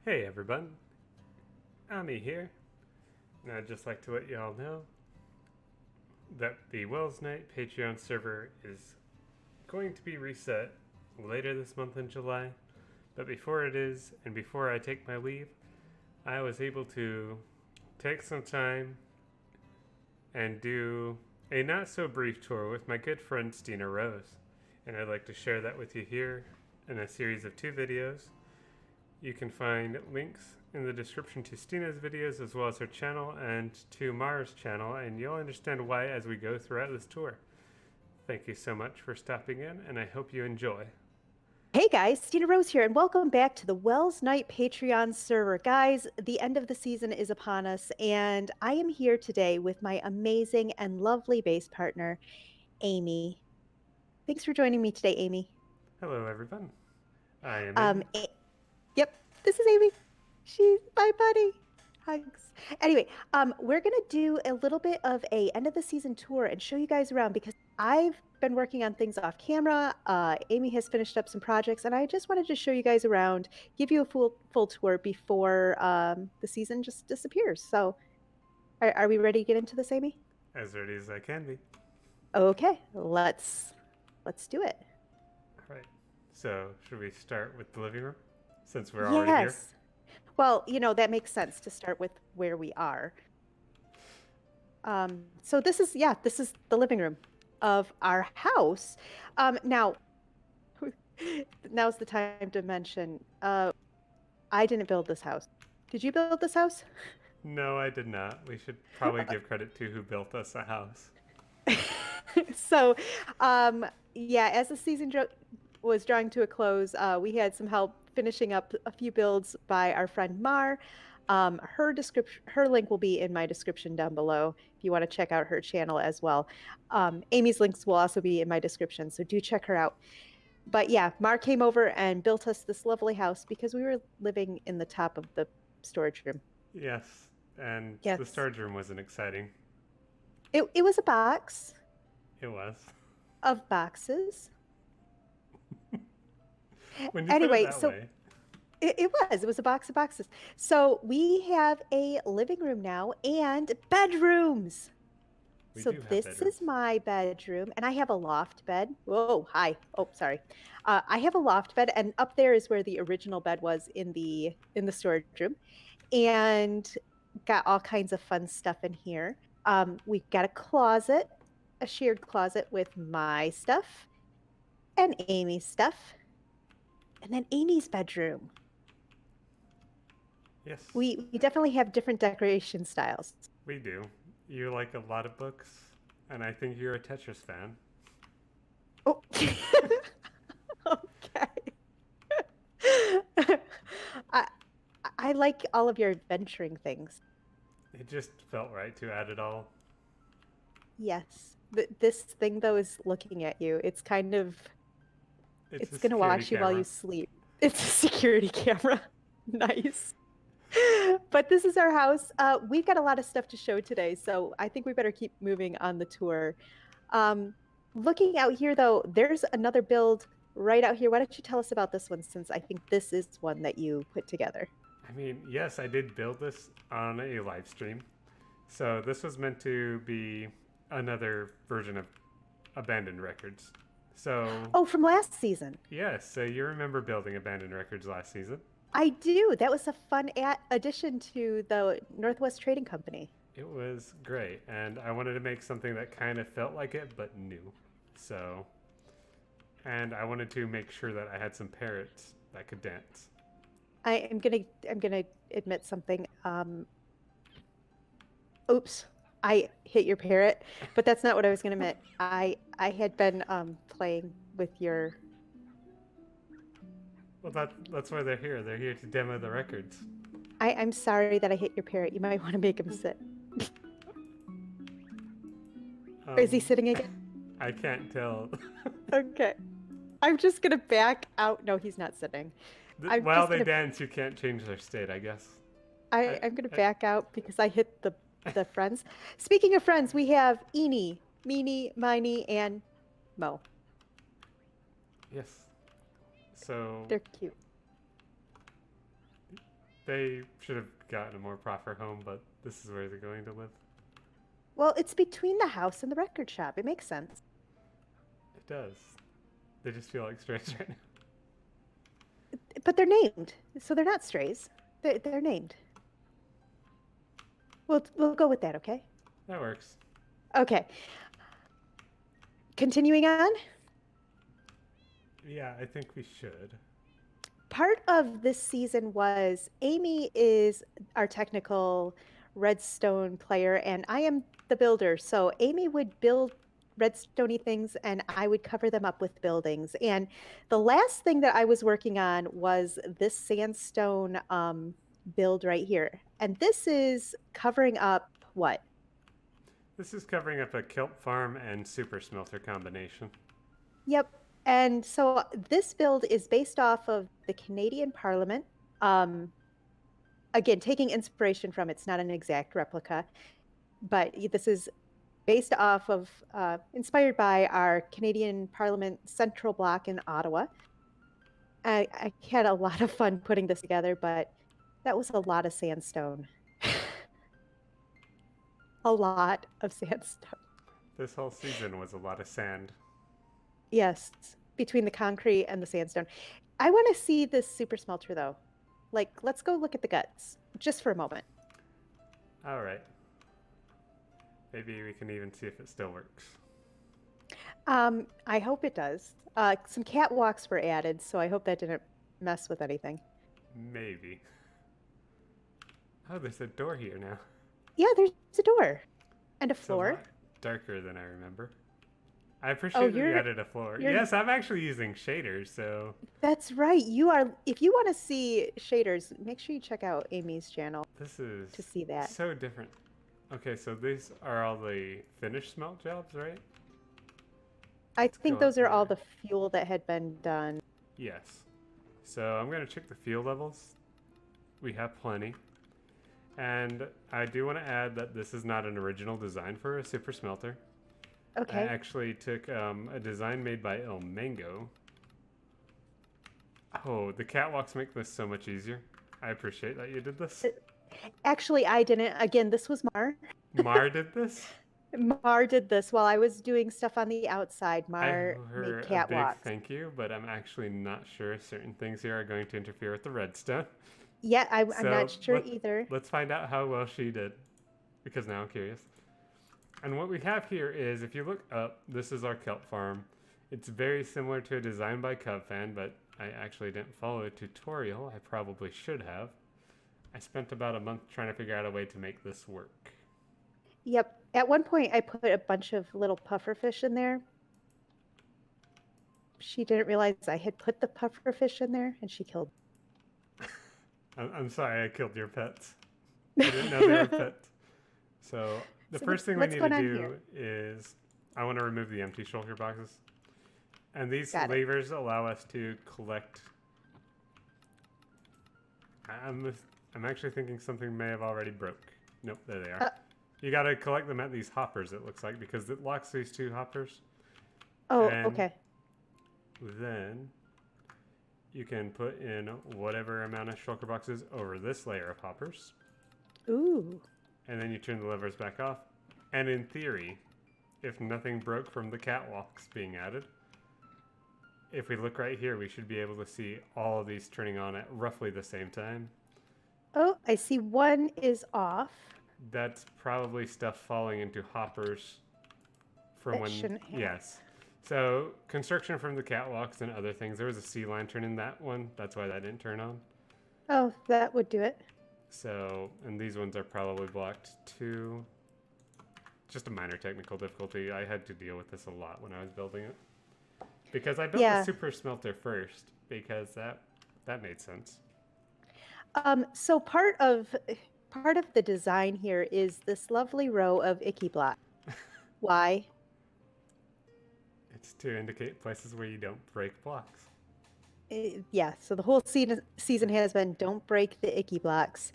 Hey everyone, Ami here, and I'd just like to let you all know that the Weslknight Patreon server is going to be reset later this month in July. But before it is, and before I take my leave, I was able to take some time and do a not so brief tour with my good friend Stina Rose. And I'd like to share that with you here in a series of 2 videos. You can find links in the description to Stina's videos as well as her channel and to Mara's channel, and you'll understand why as we go throughout this tour. Thank you so much for stopping in, and I hope you enjoy. Hey guys, Stina Rose here, and welcome back to the Weslknight Patreon server. Guys, the end of the season is upon us, and I am here today with my amazing and lovely bass partner, Amy. Thanks for joining me today, Amy. Hello everyone, I am Um, Amy. A- yep, this is Amy. She's my buddy. Hugs. Anyway, we're gonna do a little bit of a end of the season tour and show you guys around because I've been working on things off camera. Amy has finished up some projects, and I just wanted to show you guys around, give you a full tour before the season just disappears. So, are we ready to get into this, Amy? As ready as I can be. Okay, let's do it. Alright, so should we start with the living room since we're already here? Yes. Well, that makes sense to start with where we are. So this is the living room of our house. Now, now's the time to mention, I didn't build this house. Did you build this house? No, I did not. We should probably give credit to who built us a house. So, yeah, as the season was drawing to a close, we had some help finishing up a few builds by our friend Mar. Her link will be in my description down below if you want to check out her channel as well. Amy's links will also be in my description, so do check her out. But yeah, Mar came over and built us this lovely house because we were living in the top of the storage room. Yes, and the Yes. storage room wasn't exciting. It was a box It was. of boxes. When you put it Anyway, that so way. it was a box of boxes. So we have a living room now and bedrooms. We So do have this bedrooms. is my bedroom, and I have a loft bed. Whoa, hi. Oh, sorry. I have a loft bed, and up there is where the original bed was in the storage room, and got all kinds of fun stuff in here. We've got a closet, a shared closet with my stuff and Amy's stuff, and then Amy's bedroom. Yes, We definitely have different decoration styles. we do. You like a lot of books, and I think you're a Tetris fan. Oh, okay. I I like all of your adventuring things. It just felt right to add it all. Yes. This thing though is looking at you. It's a It's gonna security watch you while camera. you sleep. It's a security camera. Nice. But this is our house. We've got a lot of stuff to show today, so I think we better keep moving on the tour. Um, Looking out here though, there's another build right out here. Why don't you tell us about this one since I think this is one that you put together. I mean, yes, I did build this on a live stream. So this was meant to be another version of Abandoned Records. So, Oh, from last season. yes, so you remember building Abandoned Records last season? I do. That was a fun addition to the Northwest Trading Company. It was great, and I wanted to make something that kind of felt like it, but new. So, and I wanted to make sure that I had some parrots that could dance. I'm gonna admit something. Oops, I hit your parrot, but that's not what I was gonna admit. I had been playing with your. Well, that's why they're here. They're here to demo the records. I'm sorry that I hit your parrot. You might want to make him sit. Is he Um, sitting again? I can't tell. Okay. I'm just gonna back out. No, he's not sitting. I'm While just they gonna. dance, you can't change their state, I guess. I, I'm gonna I, back out because I hit the friends. Speaking of friends, we have Eenie, Meenie, Miney, and Mo. yes. So They're cute. They should have gotten a more proper home, but this is where they're going to live. Well, it's between the house and the record shop. It makes sense. It does. They just feel like strays right now. But they're named, so they're not strays. They're named. We'll go with that, okay? That works. Okay. Continuing on. Yeah, I think we should. Part of this season was Amy is our technical redstone player, and I am the builder. So Amy would build redstoney things, and I would cover them up with buildings. And the last thing that I was working on was this sandstone build right here. And this is covering up what? This is covering up a kelp farm and super smelter combination. Yep. And so this build is based off of the Canadian Parliament. Again, taking inspiration from it's not an exact replica, but this is based off of, inspired by our Canadian Parliament Central Block in Ottawa. I had a lot of fun putting this together, but that was a lot of sandstone. A lot of sandstone. This whole season was a lot of sand. Yes, between the concrete and the sandstone. I want to see this super smelter though. Like, let's go look at the guts just for a moment. All right. Maybe we can even see if it still works. I hope it does. Some catwalks were added, so I hope that didn't mess with anything. Maybe. Oh, there's a door here now. Yeah, there's a door and a It's a floor. lot darker than I remember. I appreciate that you added a floor. Yes, I'm actually using shaders, so... That's right. You are. If you want to see shaders, make sure you check out Amy's channel. This is to see that. So different. Okay, so these are all the finished smelt jobs, right? I think those are here. all the fuel that had been done. Yes. So I'm going to check the fuel levels. We have plenty. And I do want to add that this is not an original design for a super smelter. Okay. I actually took a design made by El Mango. Oh, the catwalks make this so much easier. I appreciate that you did this. Actually, I didn't. Again, this was Mar. Mar did this? Mar did this while I was doing stuff on the outside. I Mar owe her made a catwalks. big thank you, but I'm actually not sure certain things here are going to interfere with the redstone. Yeah, I'm So not sure either. Let's find out how well she did, because now I'm curious. And what we have here is, if you look up, this is our kelp farm. It's very similar to a design by Cubfan, but I actually didn't follow a tutorial. I probably should have. I spent about a month trying to figure out a way to make this work. Yep. At one point, I put a bunch of little pufferfish in there. She didn't realize I had put the pufferfish in there, and she killed. I'm sorry I killed your pets. I didn't know they were pets. So the first thing we need to do is I want to remove the empty shulker boxes. And these levers allow us to collect. I'm actually thinking something may have already broke. Nope, there they are. You got to collect them at these hoppers, it looks like, because it locks these two hoppers. Oh, and okay. Then you can put in whatever amount of shulker boxes over this layer of hoppers. Ooh. And then you turn the levers back off. And in theory, if nothing broke from the catwalks being added, if we look right here, we should be able to see all of these turning on at roughly the same time. Oh, I see one is off. That's probably stuff falling into hoppers from that when... shouldn't have. Yes. So, construction from the catwalks and other things. There was a sea lantern in that one. That's why that didn't turn on. Oh, that would do it. So, and these ones are probably blocked too. Just a minor technical difficulty. I had to deal with this a lot when I was building it. Because I built the super smelter first, because that made sense. So part of the design here is this lovely row of icky blocks. Why? It's to indicate places where you don't break blocks. Yeah, so the whole season has been don't break the icky blocks.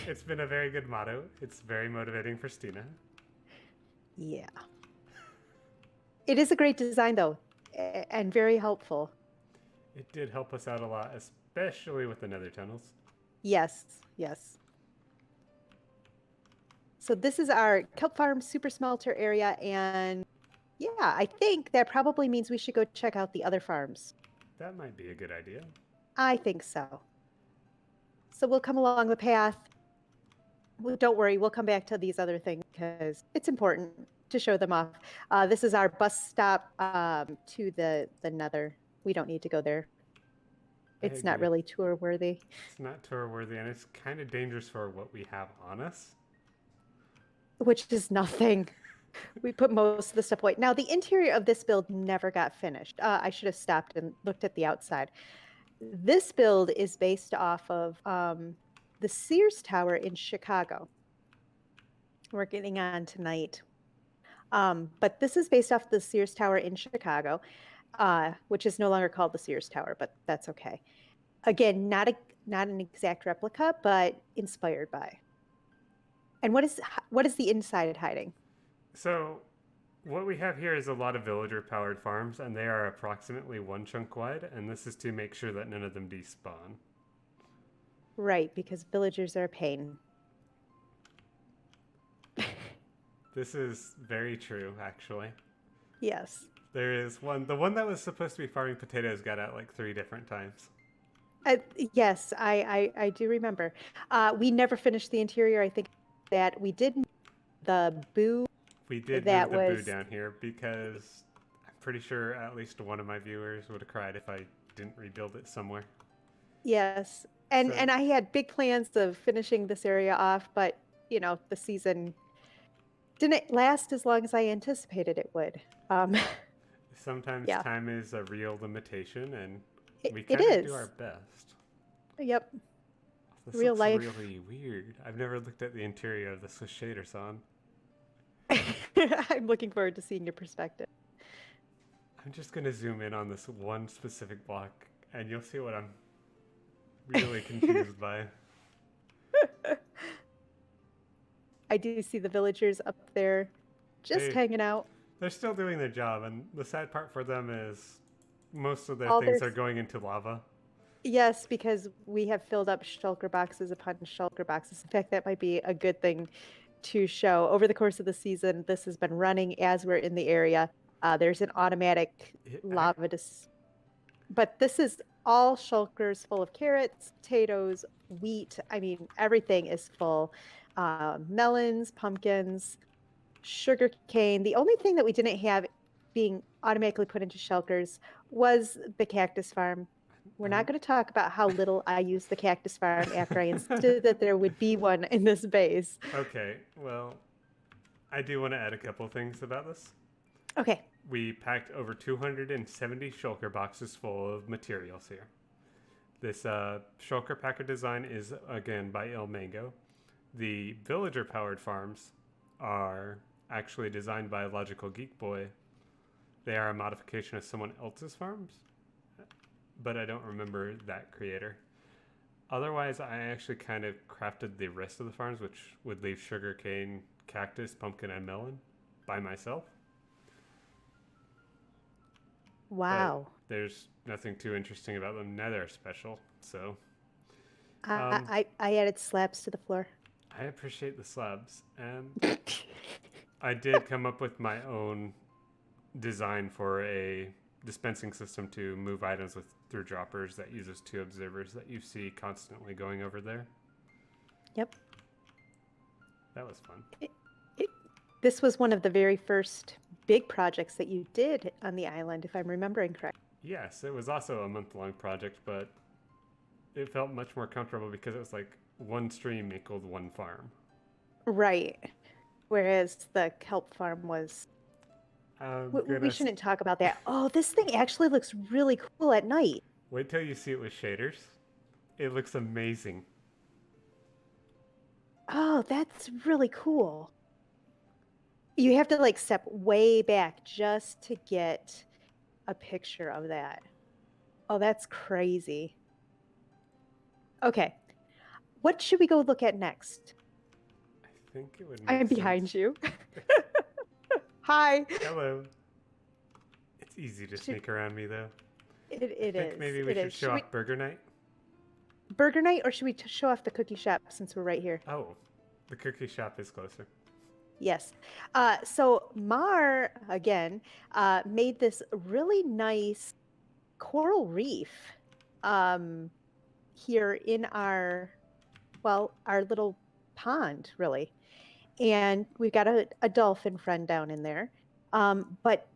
It's been a very good motto. It's very motivating for Stina. Yeah. It is a great design, though, and very helpful. It did help us out a lot, especially with the nether tunnels. Yes, yes. So this is our kelp farm super smelter area, and yeah, I think that probably means we should go check out the other farms. That might be a good idea. I think so. So we'll come along the path. Well, don't worry, we'll come back to these other things because it's important to show them off. This is our bus stop to the Nether. We don't need to go there. I It's not agree. really tour worthy, It's not tour worthy, and it's kind of dangerous for what we have on us. which is nothing. We put most of the stuff away. Now, the interior of this build never got finished. I should have stopped and looked at the outside. This build is based off of the Sears Tower in Chicago. We're getting on tonight. But this is based off the Sears Tower in Chicago, which is no longer called the Sears Tower, but that's okay. Again, not an exact replica, but inspired by. And what is the inside hiding? So, what we have here is a lot of villager-powered farms, and they are approximately 1 chunk wide, and this is to make sure that none of them despawn. Right, because villagers are a pain. This is very true, actually. Yes. There is one. The one that was supposed to be farming potatoes got out like 3 different times. Yes, I do remember. We never finished the interior. I think that we did the boo. We did That move the boo was down here because I'm pretty sure at least one of my viewers would have cried if I didn't rebuild it somewhere. yes, and So, and I had big plans of finishing this area off, but you know the season didn't last as long as I anticipated it would. Um, sometimes yeah, time is a real limitation, and we it kind of do our is. best. Yep, This real looks life. really weird. I've never looked at the interior of this with shaders on. I'm looking forward to seeing your perspective. I'm just going to zoom in on this one specific block, and you'll see what I'm really confused by. I do see the villagers up there just They, hanging out. they're still doing their job, and the sad part for them is most of their All things their are going into lava. Yes, because we have filled up shulker boxes upon shulker boxes. In fact, that might be a good thing to show. Over the course of the season, this has been running as we're in the area. There's an automatic I, lava but this is all shulkers full of carrots, potatoes, wheat. I mean, everything is full. Melons, pumpkins, sugar cane. The only thing that we didn't have being automatically put into shulkers was the cactus farm. We're not going to talk about how little I used the cactus farm after I insisted that there would be one in this base. okay, well, I do want to add a couple things about this. Okay. We packed over 270 shulker boxes full of materials here. This shulker packer design is, again, by Il Mango. The villager-powered farms are actually designed by Logical Geek Boy. They are a modification of someone else's farms, but I don't remember that creator. Otherwise, I actually kind of crafted the rest of the farms, which would leave sugarcane, cactus, pumpkin, and melon by myself. Wow. But there's nothing too interesting about them. Neither are special, so I added slabs to the floor. I appreciate the slabs. I did come up with my own design for a dispensing system to move items through droppers that uses 2 observers that you see constantly going over there. Yep. That was fun. This was one of the very first big projects that you did on the island, if I'm remembering correct. Yes, it was also a month-long project, but it felt much more comfortable because it was like one stream equaled one farm. Right. Whereas the kelp farm was. We Goodness. shouldn't talk about that. Oh, this thing actually looks really cool at night. Wait till you see it with shaders. It looks amazing. Oh, that's really cool. You have to like step way back just to get a picture of that. Oh, that's crazy. Okay. What should we go look at next? I think it would make I am sense. behind you. Hi. Hello. It's easy to sneak around me, though. It I think is. maybe we It should is. show off Burger Night. Burger Night, or should we show off the cookie shop since we're right here? Oh, the cookie shop is closer. Yes. So Mar, again, made this really nice coral reef here in our little pond, really. And we've got a dolphin friend down in there. But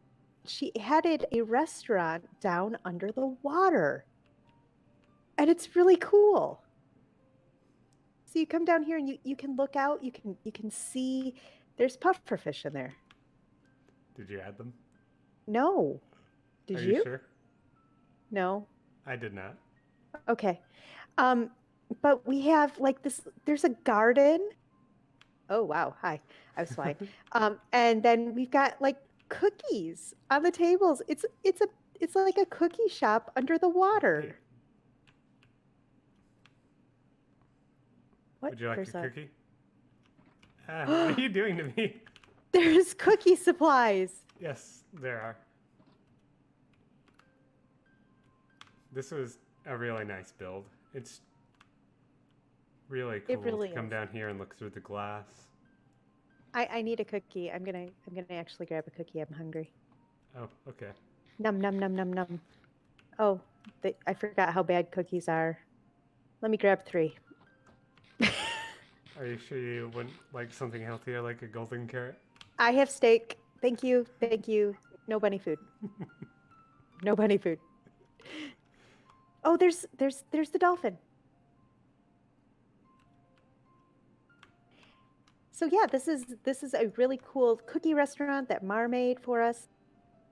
she added a restaurant down under the water. And it's really cool. So you come down here and you can look out, you can see there's pufferfish in there. Did you add them? No. Did Are you? you sure? No. I did not. Okay. But we have like this, there's a garden. Oh wow, hi. I was flying. And then we've got like cookies on the tables. It's like a cookie shop under the water. Here. What? Would you like There's a cookie? What are you doing to me? There's cookie supplies. Yes, there are. This was a really nice build. It's really cool really to come is. down here and look through the glass. I need a cookie. I'm gonna actually grab a cookie. I'm hungry. Oh, okay. Num num num num num. Oh, I forgot how bad cookies are. Let me grab 3. Are you sure you wouldn't like something healthier like a golden carrot? I have steak. Thank you. Thank you. No bunny food. No bunny food. Oh, there's the dolphin. So yeah, this is a really cool cookie restaurant that Mar made for us.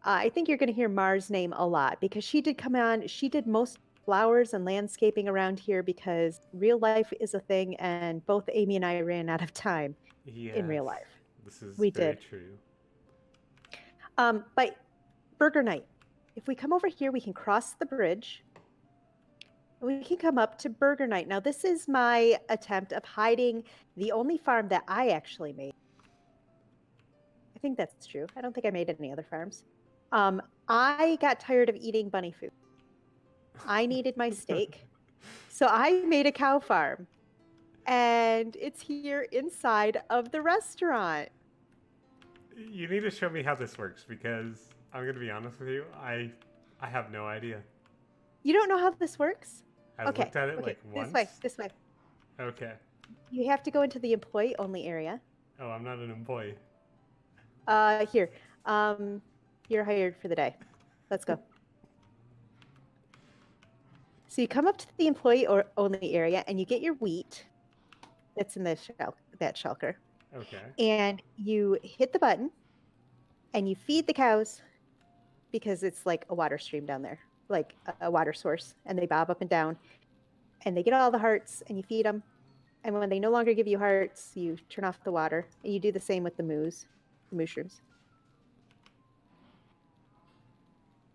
I think you're going to hear Mar's name a lot because she did come on. She did most flowers and landscaping around here because real life is a thing, and both Amy and I ran out of time in real life. This is We very did. true. But Burger Night. If we come over here, we can cross the bridge. We can come up to Burger Night. Now, this is my attempt of hiding the only farm that I actually made. I think that's true. I don't think I made any other farms. I got tired of eating bunny food. I needed my steak. So I made a cow farm. And it's here inside of the restaurant. You need to show me how this works because I'm going to be honest with you. I have no idea. You don't know how this works? I've looked at it like once. This way. Okay. You have to go into the employee only area. Oh, I'm not an employee. Here. You're hired for the day. Let's go. So you come up to the employee or only area and you get your wheat that's in that shulker. Okay. And you hit the button and you feed the cows because it's like a water stream down there, like a water source, and they bob up and down and they get all the hearts and you feed them. And when they no longer give you hearts, you turn off the water, and you do the same with the mushrooms.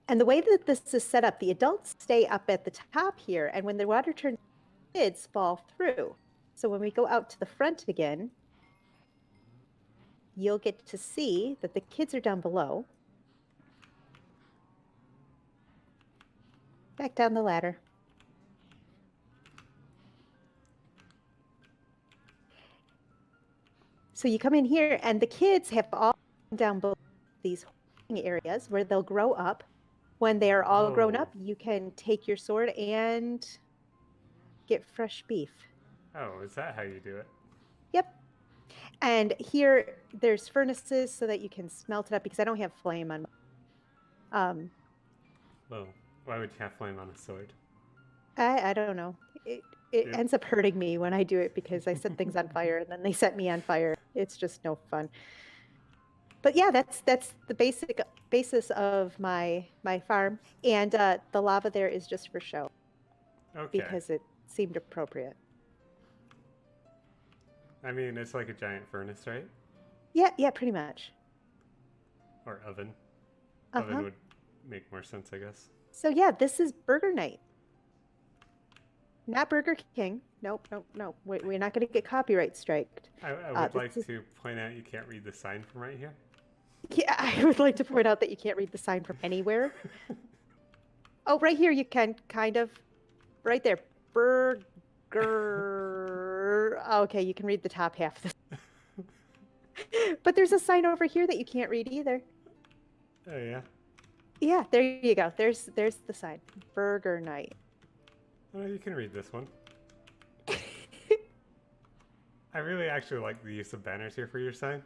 And the way that this is set up, the adults stay up at the top here, and when the water turns, kids fall through. So when we go out to the front again, you'll get to see that the kids are down below. Back down the ladder. So you come in here, and the kids have all down below these areas where they'll grow up. When they're all grown up, you can take your sword and get fresh beef. Oh, is that how you do it? Yep. And here, there's furnaces so that you can smelt it up, because I don't have flame on. Well, why would you have flame on a sword? I don't know. It ends up hurting me when I do it because I set things on fire and then they set me on fire. It's just no fun. But yeah, that's the basis of my farm, and the lava there is just for show. Okay. Because it seemed appropriate. I mean, it's like a giant furnace, right? Yeah, pretty much. Or oven. Uh-huh. Oven would make more sense, I guess. So yeah, this is Burger Night. Not Burger King. Nope. We're not going to get copyright striked. I would like to point out you can't read the sign from right here. Yeah, I would like to point out that you can't read the sign from anywhere. Oh, right here you can, kind of. Right there. Okay, you can read the top half of this. But there's a sign over here that you can't read either. Oh yeah. Yeah, there you go. There's the sign. Burger Night. Oh, you can read this one. I really actually like the use of banners here for your sign.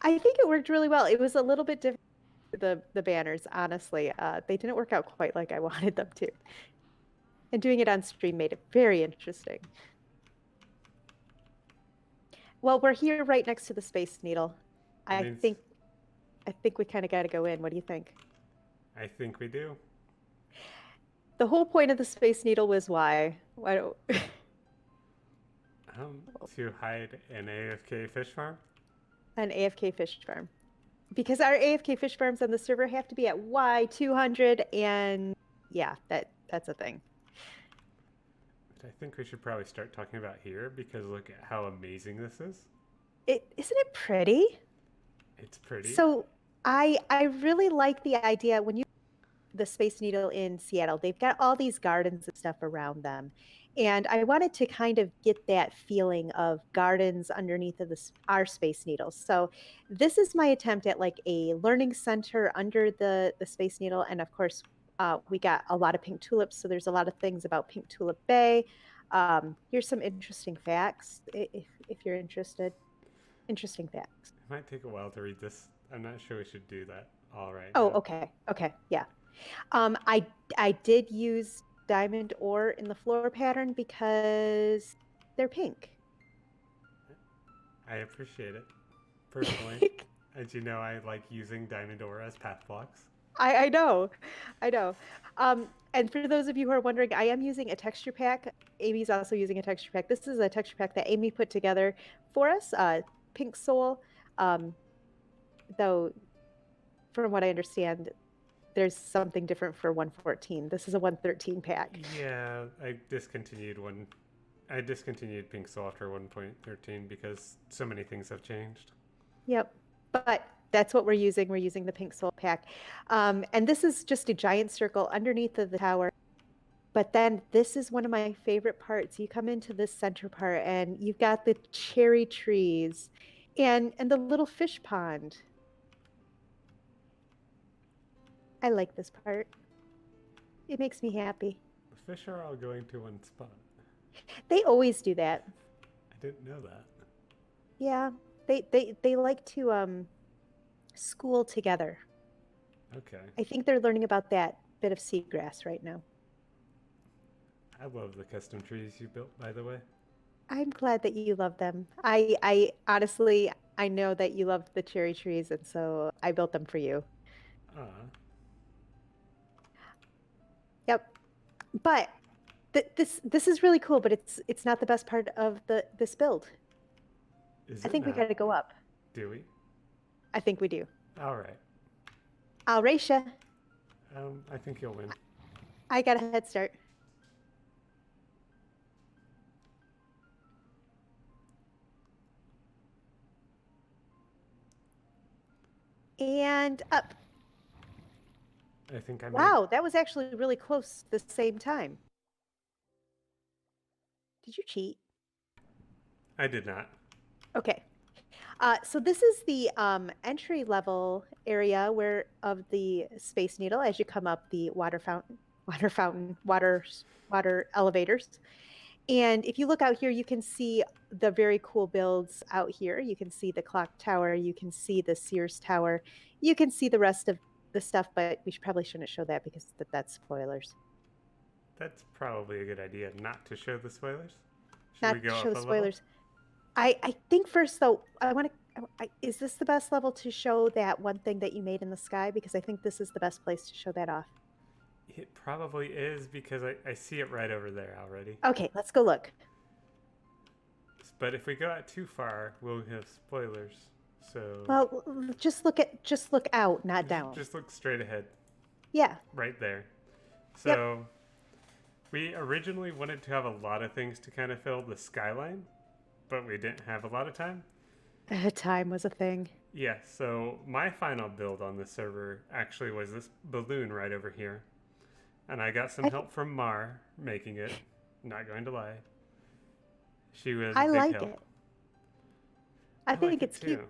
I think it worked really well. It was a little bit different, the banners, honestly. They didn't work out quite like I wanted them to. And doing it on stream made it very interesting. Well, we're here right next to the Space Needle. I think we kind of got to go in. What do you think? I think we do. The whole point of the Space Needle was why? Why don't to hide an AFK fish farm? an AFK fish farm. Because our AFK fish farms on the server have to be at Y200, and yeah, that's a thing. But I think we should probably start talking about here because look at how amazing this is. Isn't it pretty? It's pretty. So I really like the idea when you the Space Needle in Seattle, they've got all these gardens and stuff around them. And I wanted to kind of get that feeling of gardens underneath of our Space Needle. So this is my attempt at like a learning center under the Space Needle. And of course, we got a lot of pink tulips. So there's a lot of things about Pink Tulip Bay. Here's some interesting facts if you're interested. Interesting facts. It might take a while to read this. I'm not sure we should do that all right Oh, now. okay. Yeah. I did use diamond ore in the floor pattern because they're pink. I appreciate it. Personally, as you know, I like using diamond ore as path blocks. I know. And for those of you who are wondering, I am using a texture pack. Amy's also using a texture pack. This is a texture pack that Amy put together for us, Pink Soul. Though, from what I understand, there's something different for 114. This is a 113 pack. Yeah, I discontinued Pink Soul after 1.13 because so many things have changed. Yep, but that's what we're using. We're using the Pink Soul pack. And this is just a giant circle underneath of the tower. But then this is one of my favorite parts. You come into this center part and you've got the cherry trees and the little fish pond. I like this part. It makes me happy. The fish are all going to one spot. They always do that. I didn't know that. Yeah, they like to school together. Okay. I think they're learning about that bit of seagrass right now. I love the custom trees you built, by the way. I'm glad that you love them. I honestly, I know that you love the cherry trees, and so I built them for you. Yep. But this is really cool, but it's not the best part of this build. I think we got to go up. Do we? I think we do. All right. I'll race ya. I think you'll win. I got a head start. And up. I think I Wow, that was actually really close the same time. Did you cheat? I did not. Okay. So this is the entry level area of the Space Needle as you come up the water elevators. And if you look out here, you can see the very cool builds out here. You can see the clock tower. You can see the Sears Tower. You can see the rest of the stuff, but we probably shouldn't show that because that's spoilers. That's probably a good idea not to show the spoilers. Not to show the spoilers. I think first though, is this the best level to show that one thing that you made in the sky? Because I think this is the best place to show that off. It probably is because I see it right over there already. Okay, let's go look. But if we go out too far, we'll have spoilers. So well, just look out, not down. Just look straight ahead. Yeah. Right there. So we originally wanted to have a lot of things to kind of fill the skyline, but we didn't have a lot of time. Time was a thing. Yeah, so my final build on the server actually was this balloon right over here. And I got some help from Mar making it, not going to lie. She was a I big like help. it. I I like think it it's cute. too.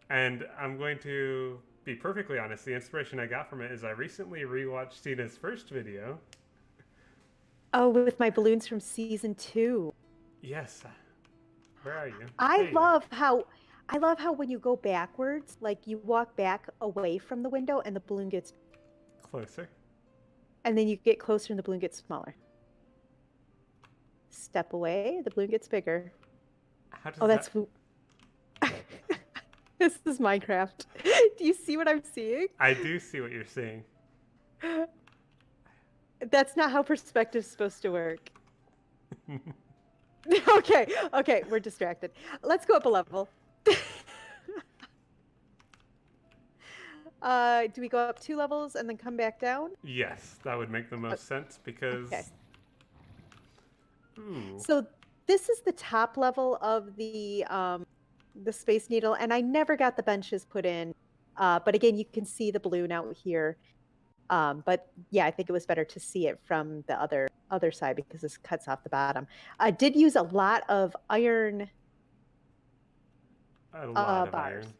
And I'm going to be perfectly honest. The inspiration I got from it is I recently rewatched Tina's first video. Oh, with my balloons from season 2. Yes. Where are you? I There you are. love how I love how when you go backwards, like you walk back away from the window and the balloon gets, Closer. and then you get closer and the balloon gets smaller. Step away, the balloon gets bigger. How Oh, does that's that? this is Minecraft. Do you see what I'm seeing? I do see what you're seeing. That's not how perspective's supposed to work. Okay, okay, we're distracted. Let's go up a level. Do we go up 2 levels and then come back down? Yes, that would make the most sense Okay. because. Ooh. So this is the top level of the Space Needle, and I never got the benches put in. But again, you can see the balloon out here. But yeah, I think it was better to see it from the other side because this cuts off the bottom. I did use a lot of iron A lot of bars. iron.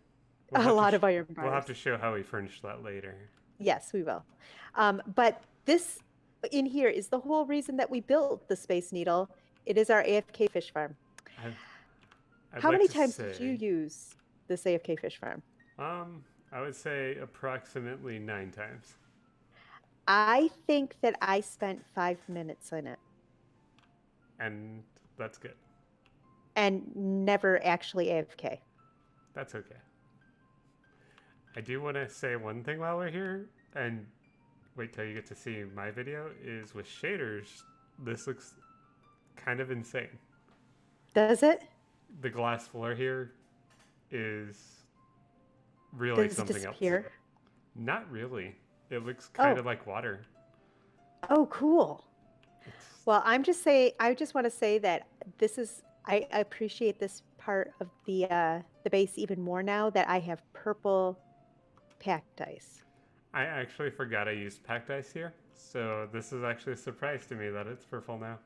A lot of iron We'll have bars. to show how we furnish that later. Yes, we will. But this in here is the whole reason that we built the Space Needle. It is our AFK fish farm. I'd How like many to times say, did you use this AFK fish farm? I would say approximately 9 times. I think that I spent 5 minutes in it And that's good. and never actually AFK. That's okay. I do want to say one thing while we're here, and wait till you get to see my video, is with shaders, this looks kind of insane. Does it? The glass floor here is really Does it something else. disappear? Not really. It looks kind of Oh. like water. Oh, cool. It's, Well, I just want to say that I appreciate this part of the base even more now that I have purple packed dice. I actually forgot I used packed ice here, so this is actually a surprise to me that it's purple now.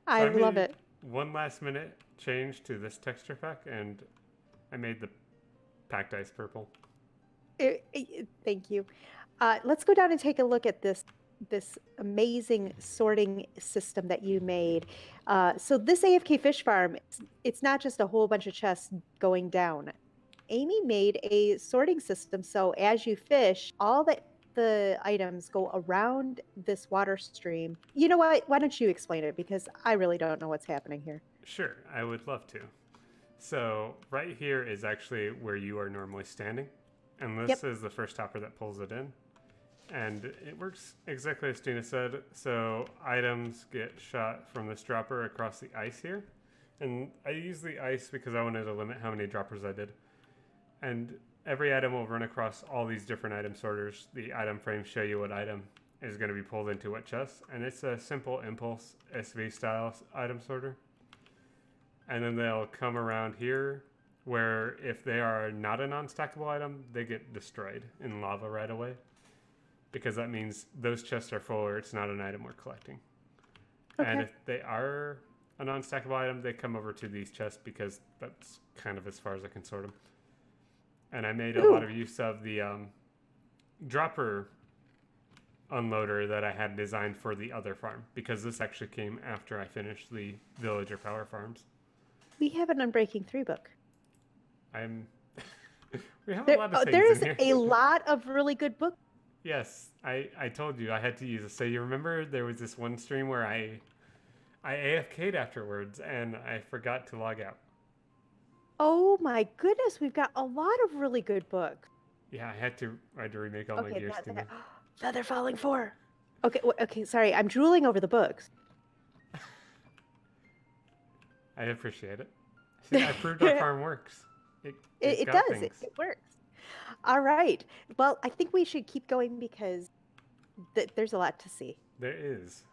So I love made it. one last minute change to this texture pack, and I made the packed ice purple. Thank you. Let's go down and take a look at this amazing sorting system that you made. So this AFK fish farm, it's not just a whole bunch of chests going down. Amy made a sorting system so as you fish, all the items go around this water stream. You know what? Why don't you explain it? Because I really don't know what's happening here. Sure, I would love to. So right here is actually where you are normally standing, and this is the first hopper that pulls it in. And it works exactly as Tina said. So items get shot from this dropper across the ice here. And I use the ice because I wanted to limit how many droppers I did. And every item will run across all these different item sorters. The item frames show you what item is going to be pulled into what chest. And it's a simple impulse SV style item sorter. And then they'll come around here where if they are not a non-stackable item, they get destroyed in lava right away. Because that means those chests are full or it's not an item we're collecting. Okay. And if they are a non-stackable item, they come over to these chests because that's kind of as far as I can sort them. And I made a lot of use of the dropper unloader that I had designed for the other farm because this actually came after I finished the villager power farms. We have an Unbreaking 3 book. We have a lot of things there is in here. a lot of really good books. Yes, I told you I had to use it. So you remember there was this one stream where I AFK'd afterwards and I forgot to log out. Oh my goodness, we've got a lot of really good books. Yeah, I had to remake all my gears. Feather Falling 4. Okay, sorry, I'm drooling over the books. I appreciate it. See, I proved our farm works. It does. It works. All right. Well, I think we should keep going because there's a lot to see. There is.